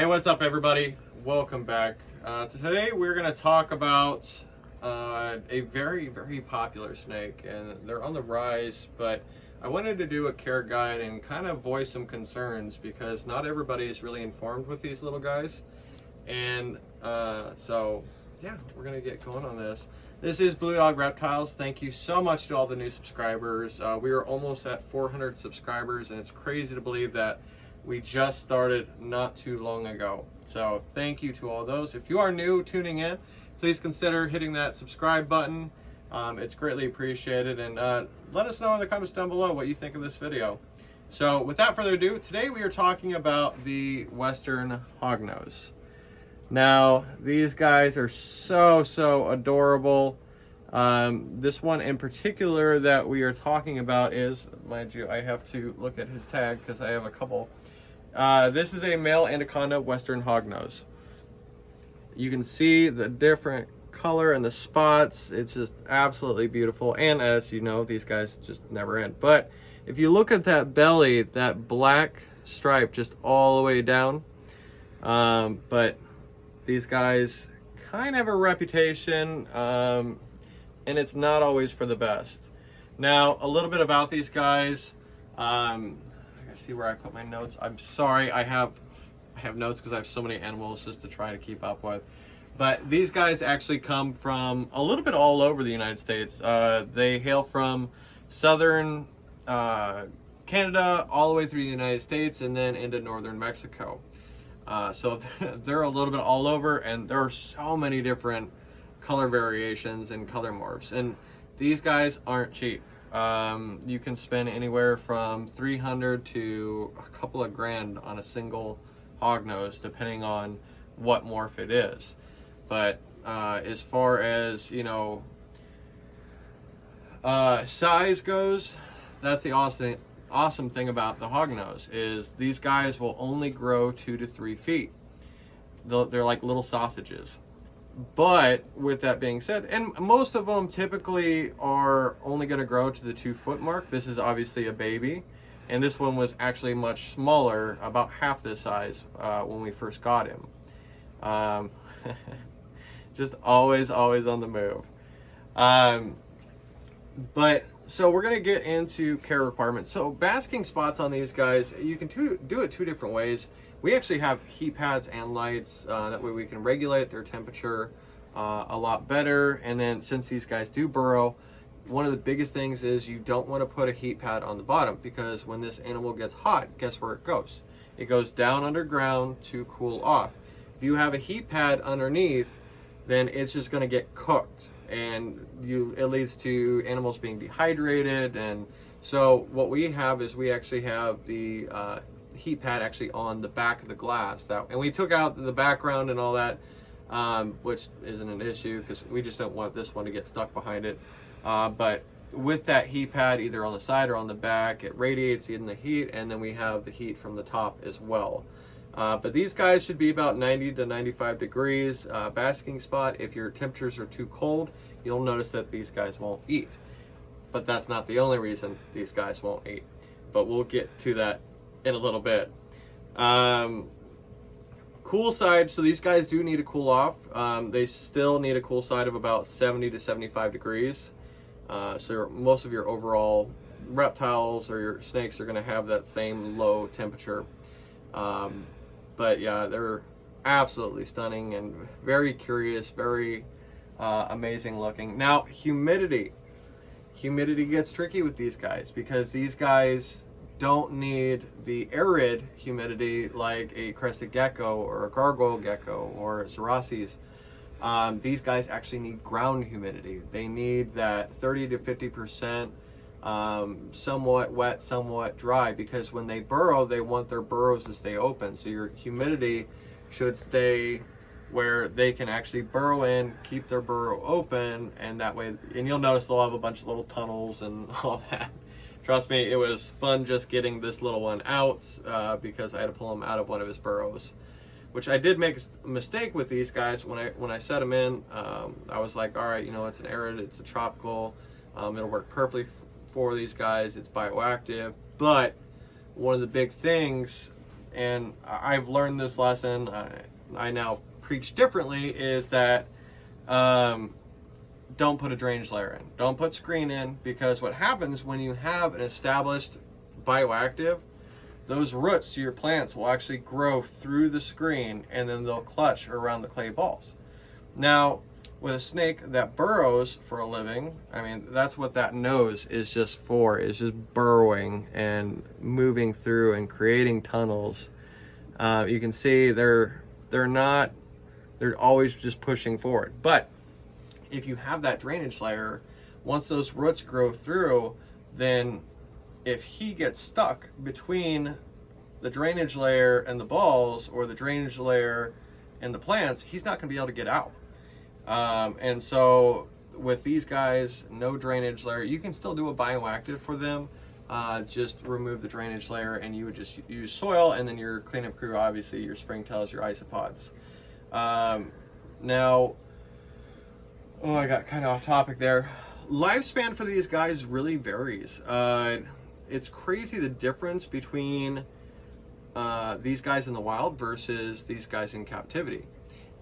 Hey, what's up everybody? Welcome back. Today we're going to talk about a very popular snake, and they're on the rise, but I wanted to do a care guide and kind of voice some concerns because not everybody is really informed with these little guys. And so yeah, we're going to get going on this. This is Blue Dog Reptiles. Thank you so much to all the new subscribers. We are almost at 400 subscribers, and it's crazy to believe that we just started not too long ago. So thank you to all those. If you are new tuning in, please consider hitting that subscribe button. It's greatly appreciated, and let us know in the comments down below what you think of this video. So without further ado, today we are talking about the Western Hognose. Now these guys are so adorable. This one in particular that we are talking about is, mind you, I have to look at his tag because I have a couple. This is a male anaconda Western Hognose. You can see the different color and the spots. It's just absolutely beautiful. And as you know, these guys just never end. But if you look at that belly, that black stripe just all the way down. But these guys kind of have a reputation, and it's not always for the best. Now, a little bit about these guys. I see where I put my notes. I'm sorry, I have notes because I have so many animals just to try to keep up with. But these guys actually come from a little bit all over the United States. They hail from southern Canada all the way through the United States and then into northern Mexico. So they're a little bit all over, and there are so many different color variations and color morphs. And these guys aren't cheap. You can spend anywhere from $300 to a couple of grand on a single hognose, depending on what morph it is. But as far as, you know, size goes, that's the awesome thing about the hognose is these guys will only grow 2 to 3 feet. They're like little sausages. But with that being said, and most of them typically are only going to grow to the 2 foot mark. This is obviously a baby, and this one was actually much smaller, about half this size when we first got him. Just always on the move. But so we're going to get into care requirements. So basking spots on these guys, you can do it 2 different ways. We actually have heat pads and lights. That way we can regulate their temperature a lot better. And then since these guys do burrow, one of the biggest things is you don't want to put a heat pad on the bottom, because when this animal gets hot, guess where it goes? It goes down underground to cool off. If you have a heat pad underneath, then it's just going to get cooked, and it leads to animals being dehydrated. And so what we have is we actually have the heat pad actually on the back of the glass, and we took out the background and all that, which isn't an issue because we just don't want this one to get stuck behind it. But with that heat pad either on the side or on the back, it radiates in the heat, and then we have the heat from the top as well. But these guys should be about 90 to 95 degrees basking spot. If your temperatures are too cold, you'll notice that these guys won't eat. But that's not the only reason these guys won't eat, but we'll get to that in a little bit. Cool side, so these guys do need to cool off. They still need a cool side of about 70 to 75 degrees. So most of your overall reptiles or your snakes are going to have that same low temperature. But yeah, they're absolutely stunning and very curious, very amazing looking. Now, humidity gets tricky with these guys because these guys don't need the arid humidity like a crested gecko or a gargoyle gecko or Cerastes. These guys actually need ground humidity. They need that 30 to 50%, somewhat wet, somewhat dry, because when they burrow, they want their burrows to stay open. So your humidity should stay where they can actually burrow in, keep their burrow open, and that way, and you'll notice they'll have a bunch of little tunnels and all that. Trust me, it was fun just getting this little one out because I had to pull him out of one of his burrows, which I did make a mistake with these guys. When I set them in, I was like, all right, you know, it's an arid, it's a tropical, it'll work perfectly for these guys, it's bioactive. But one of the big things and I've learned this lesson, I now preach differently, is that don't put a drainage layer in. Don't put screen in, because what happens when you have an established bioactive, those roots to your plants will actually grow through the screen, and then they'll clutch around the clay balls. Now, with a snake that burrows for a living, I mean, that's what that nose is just for, is just burrowing and moving through and creating tunnels. You can see they're always just pushing forward. But if you have that drainage layer, once those roots grow through, then if he gets stuck between the drainage layer and the balls, or the drainage layer and the plants, he's not going to be able to get out. And so with these guys, no drainage layer. You can still do a bioactive for them. Just remove the drainage layer, and you would just use soil, and then your cleanup crew, obviously your springtails, your isopods. Now, I got kind of off topic there. Lifespan for these guys really varies. It's crazy the difference between these guys in the wild versus these guys in captivity.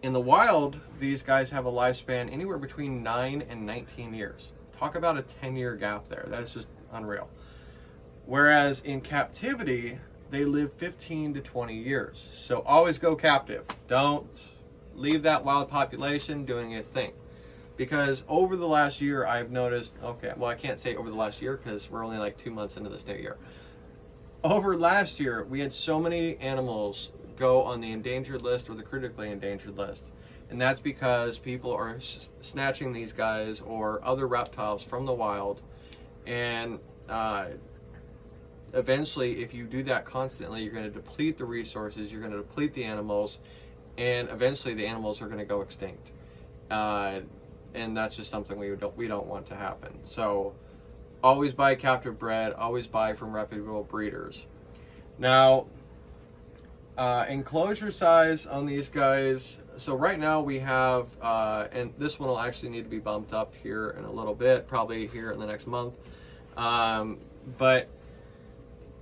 In the wild, these guys have a lifespan anywhere between 9 and 19 years. Talk about a 10-year gap there. That's just unreal. Whereas in captivity, they live 15 to 20 years. So always go captive. Don't leave that wild population doing its thing. Because over the last year, I've noticed, okay, well, I can't say over the last year because we're only like 2 months into this new year. Over last year, we had so many animals go on the endangered list or the critically endangered list. And that's because people are snatching these guys or other reptiles from the wild. And eventually, if you do that constantly, you're going to deplete the resources, you're going to deplete the animals, and eventually the animals are going to go extinct. And that's just something we don't want to happen. So always buy captive bred, always buy from reputable breeders. Now, enclosure size on these guys. So right now we have, and this one will actually need to be bumped up here in a little bit, probably here in the next month. But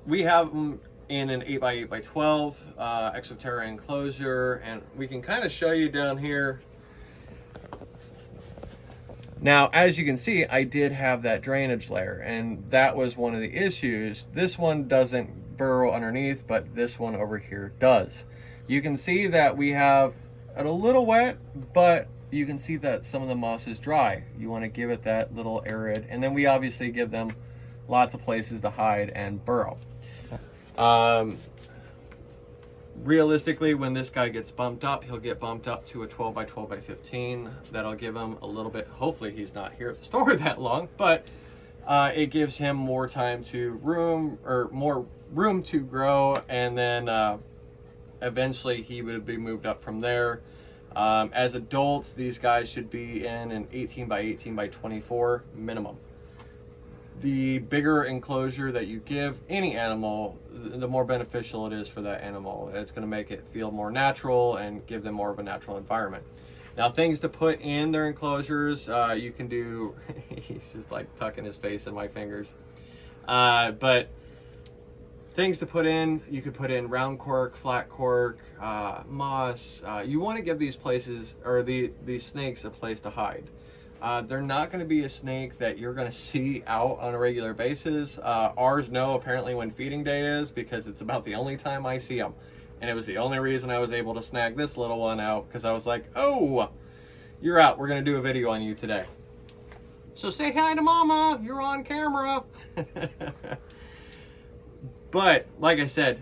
we have them in an 8x8x12 Exoterra enclosure, and we can kind of show you down here. Now, as you can see, I did have that drainage layer, and that was one of the issues. This one doesn't burrow underneath, but this one over here does. You can see that we have it a little wet, but you can see that some of the moss is dry. You want to give it that little arid, and then we obviously give them lots of places to hide and burrow. Realistically, when this guy gets bumped up, he'll get bumped up to a 12x12x15. That'll give him a little bit, hopefully he's not here at the store that long, but it gives him more time to more room to grow, and then eventually he would be moved up from there. As adults, these guys should be in an 18x18x24 minimum. The bigger enclosure that you give any animal, the more beneficial it is for that animal. It's going to make it feel more natural and give them more of a natural environment. Now, things to put in their enclosures, you can do, he's just like tucking his face in my fingers. But things to put in, you could put in round cork, flat cork, moss. You want to give these places, or these snakes, a place to hide. They're not going to be a snake that you're going to see out on a regular basis. Ours know apparently when feeding day is, because it's about the only time I see them. And it was the only reason I was able to snag this little one out, because I was like, oh, you're out. We're going to do a video on you today. So say hi to mama. You're on camera. But like I said,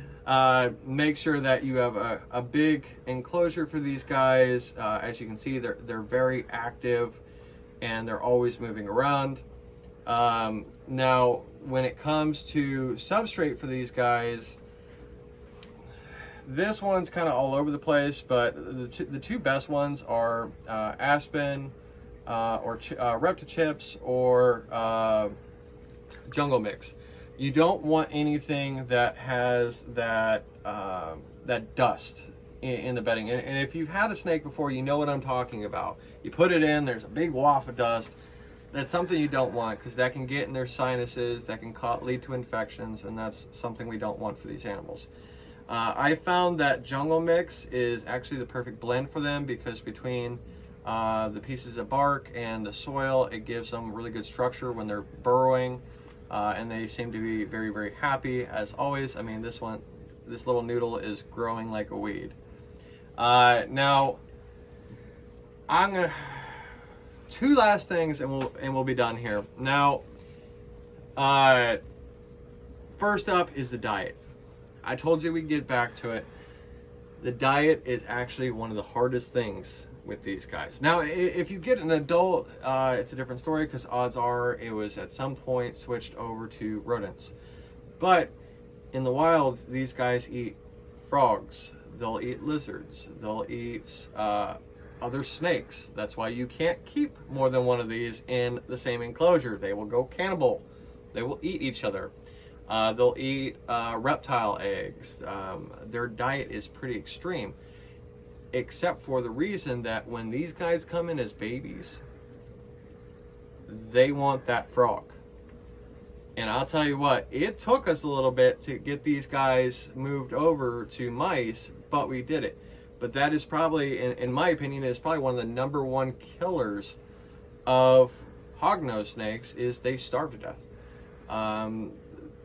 make sure that you have a big enclosure for these guys. As you can see, they're very active, and they're always moving around. Now, when it comes to substrate for these guys, this one's kind of all over the place, but the two best ones are aspen or Reptichips or jungle mix. You don't want anything that has that dust in the bedding. And if you've had a snake before, you know what I'm talking about. You put it in, there's a big waft of dust. That's something you don't want, because that can get in their sinuses, that can lead to infections, and that's something we don't want for these animals. I found that jungle mix is actually the perfect blend for them, because between the pieces of bark and the soil, it gives them really good structure when they're burrowing, and they seem to be very, very happy as always. I mean, this little noodle is growing like a weed. Now, I'm gonna two last things, and we'll be done here. Now, first up is the diet. I told you we'd get back to it. The diet is actually one of the hardest things with these guys. Now, if you get an adult, it's a different story, because odds are it was at some point switched over to rodents. But in the wild, these guys eat frogs, they'll eat lizards, they'll eat other snakes. That's why you can't keep more than one of these in the same enclosure. They will go cannibal. They will eat each other. They'll eat reptile eggs. Their diet is pretty extreme, except for the reason that when these guys come in as babies, they want that frog. And I'll tell you what, it took us a little bit to get these guys moved over to mice, but we did it. But that is probably, in my opinion, is probably one of the #1 killers of hognose snakes, is they starve to death.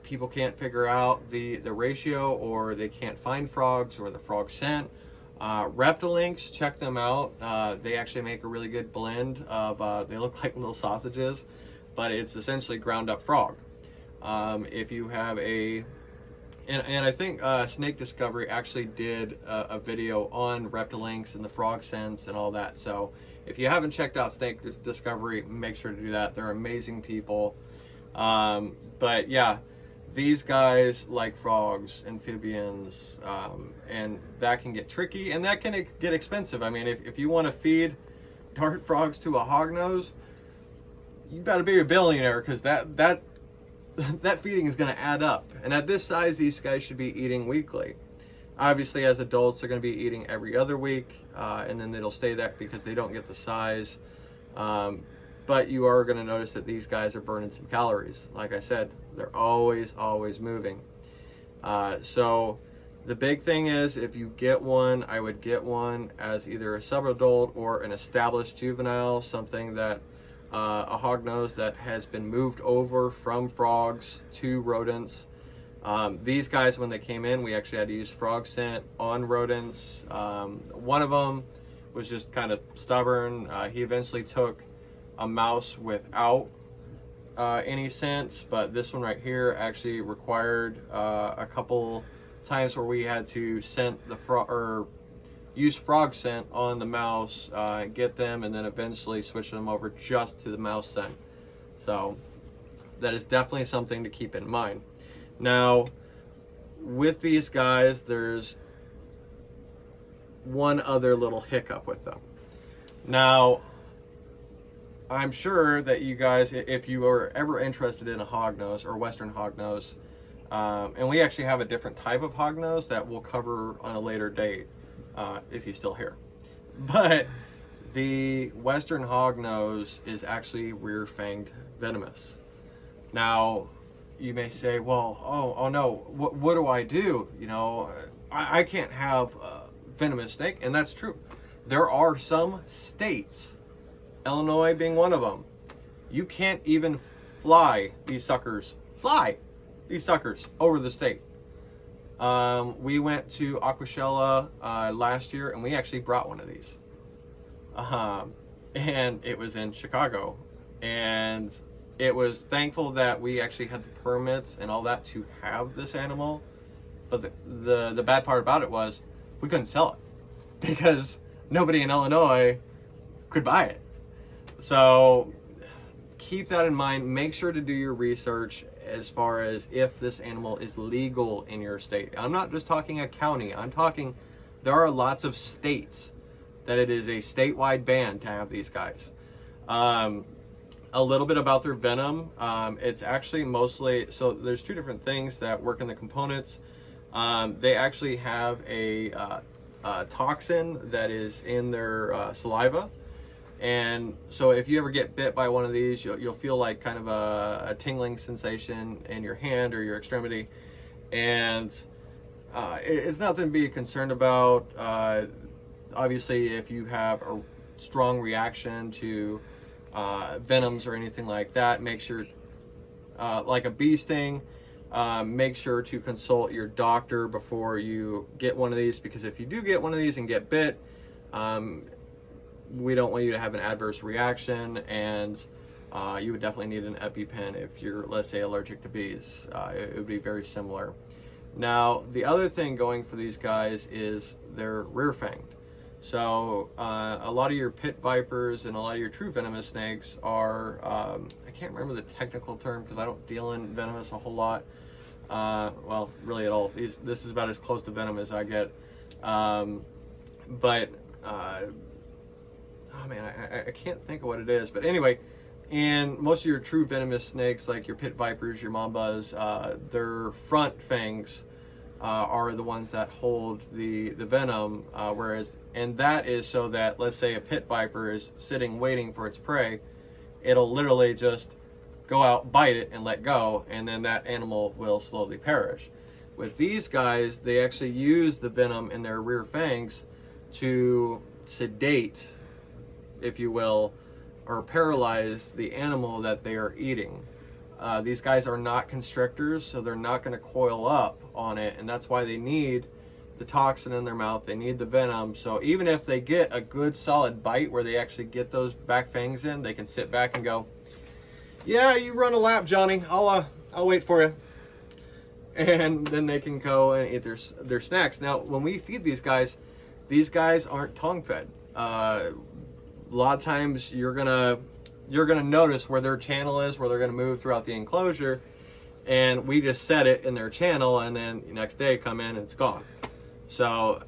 People can't figure out the ratio, or they can't find frogs, or the frog scent. Reptilinks, check them out. They actually make a really good blend of, they look like little sausages, but it's essentially ground up frog. If you have and I think Snake Discovery actually did a video on reptilinks and the frog scents and all that. So if you haven't checked out Snake Discovery, make sure to do that. They're amazing people. But yeah, these guys like frogs, amphibians, and that can get tricky, and that can get expensive. I mean, if you want to feed dart frogs to a hognose, you better be a billionaire, because that feeding is going to add up. And at this size, these guys should be eating weekly. Obviously, as adults, they're going to be eating every other week, and then it'll stay that because they don't get the size. But you are going to notice that these guys are burning some calories. Like I said, they're always moving. So the big thing is, if you get one, I would get one as either a subadult or an established juvenile, something that a hognose that has been moved over from frogs to rodents. These guys, when they came in, we actually had to use frog scent on rodents. One of them was just kind of stubborn. He eventually took a mouse without any scent, but this one right here actually required a couple times where we had to scent the frog, or use frog scent on the mouse, get them, and then eventually switch them over just to the mouse scent. So that is definitely something to keep in mind. Now, with these guys, there's one other little hiccup with them. Now, I'm sure that you guys, if you are ever interested in a hognose or Western hognose, and we actually have a different type of hognose that we'll cover on a later date, if he's still here. But the Western hognose is actually rear-fanged venomous. Now, you may say, well, oh no, what do I do? You know, I can't have a venomous snake, and that's true. There are some states, Illinois being one of them, you can't even fly these suckers over the state. We went to Aquashella last year, and we actually brought one of these. And it was in Chicago, and it was thankful that we actually had the permits and all that to have this animal. But the bad part about it was we couldn't sell it because nobody in Illinois could buy it. So keep that in mind. Make sure to do your research as far as if this animal is legal in your state. I'm not just talking a county. I'm talking there are lots of states that it is a statewide ban to have these guys. A little bit about their venom. It's actually mostly, so there's two different things that work in the components. They actually have a toxin that is in their saliva. And so if you ever get bit by one of these, you'll feel like kind of a tingling sensation in your hand or your extremity. And it's nothing to be concerned about. Obviously, if you have a strong reaction to venoms or anything like that, make sure, like a bee sting, make sure to consult your doctor before you get one of these, because if you do get one of these and get bit, we don't want you to have an adverse reaction, and you would definitely need an EpiPen if you're, let's say, allergic to bees. It would be very similar. Now, the other thing going for these guys is they're rear-fanged. So a lot of your pit vipers and a lot of your true venomous snakes are, I can't remember the technical term because I don't deal in venomous a whole lot. Well, really at all. This is about as close to venom as I get. Oh man, I can't think of what it is. But anyway, and most of your true venomous snakes, like your pit vipers, your mambas, their front fangs are the ones that hold the venom, and that is so that, let's say a pit viper is sitting waiting for its prey, it'll literally just go out, bite it, and let go, and then that animal will slowly perish. With these guys, they actually use the venom in their rear fangs to sedate, if you will, or paralyze the animal that they are eating. These guys are not constrictors, so they're not going to coil up on it, and that's why they need the toxin in their mouth. They need the venom, so even if they get a good solid bite where they actually get those back fangs in, they can sit back and go, yeah, you run a lap, Johnny, I'll wait for you. And then they can go and eat their snacks. Now, when we feed these guys aren't tongue fed. A lot of times you're gonna notice where their channel is, where they're gonna move throughout the enclosure, and we just set it in their channel, and then the next day come in and it's gone. So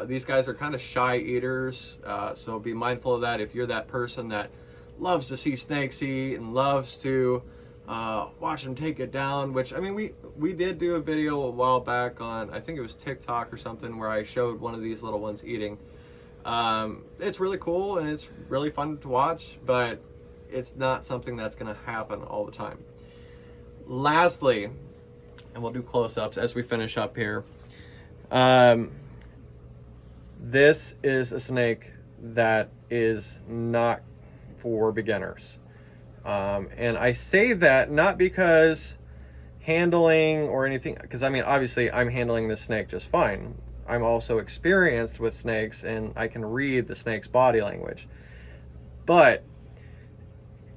these guys are kind of shy eaters, so be mindful of that. If you're that person that loves to see snakes eat and loves to watch them take it down, which, I mean, we did do a video a while back on, I think it was TikTok or something, where I showed one of these little ones eating. It's really cool and it's really fun to watch, but it's not something that's going to happen all the time. Lastly, and we'll do close-ups as we finish up here, this is a snake that is not for beginners. And I say that not because handling or anything, because I mean, obviously I'm handling this snake just fine. I'm also experienced with snakes and I can read the snake's body language. But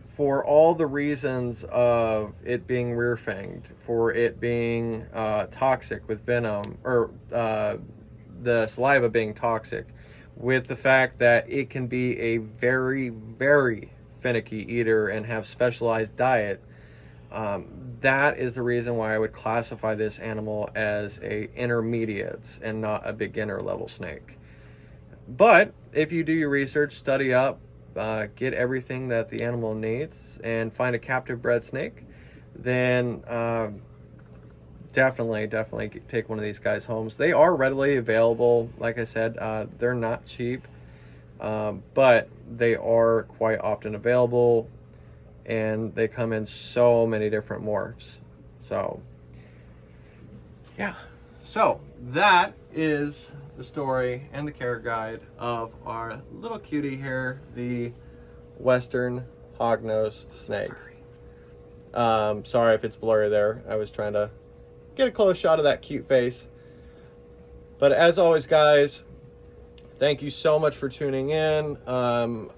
for all the reasons of it being rear-fanged, for it being toxic with venom, or the saliva being toxic, with the fact that it can be a very, very finicky eater and have specialized diet, that is the reason why I would classify this animal as a intermediate and not a beginner level snake. But if you do your research, study up, get everything that the animal needs, and find a captive bred snake, then definitely take one of these guys home. They are readily available. Like I said, they're not cheap, but they are quite often available, and they come in so many different morphs. So yeah, so that is the story and the care guide of our little cutie here, the Western Hognose snake. Sorry if it's blurry there. I was trying to get a close shot of that cute face. But as always, guys, thank you so much for tuning in. I'm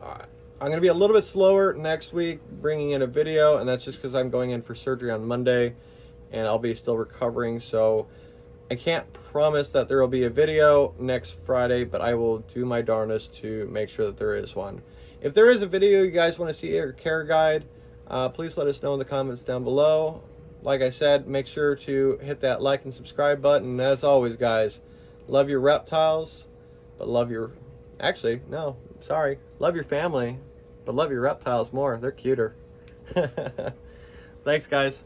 going to be a little bit slower next week bringing in a video, and that's just because I'm going in for surgery on Monday, and I'll be still recovering. So I can't promise that there will be a video next Friday, but I will do my darndest to make sure that there is one. If there is a video you guys want to see or care guide, please let us know in the comments down below. Like I said, make sure to hit that like and subscribe button. And as always, guys, love your reptiles, but love your... Actually, no, sorry. Love your family, but love your reptiles more. They're cuter. Thanks, guys.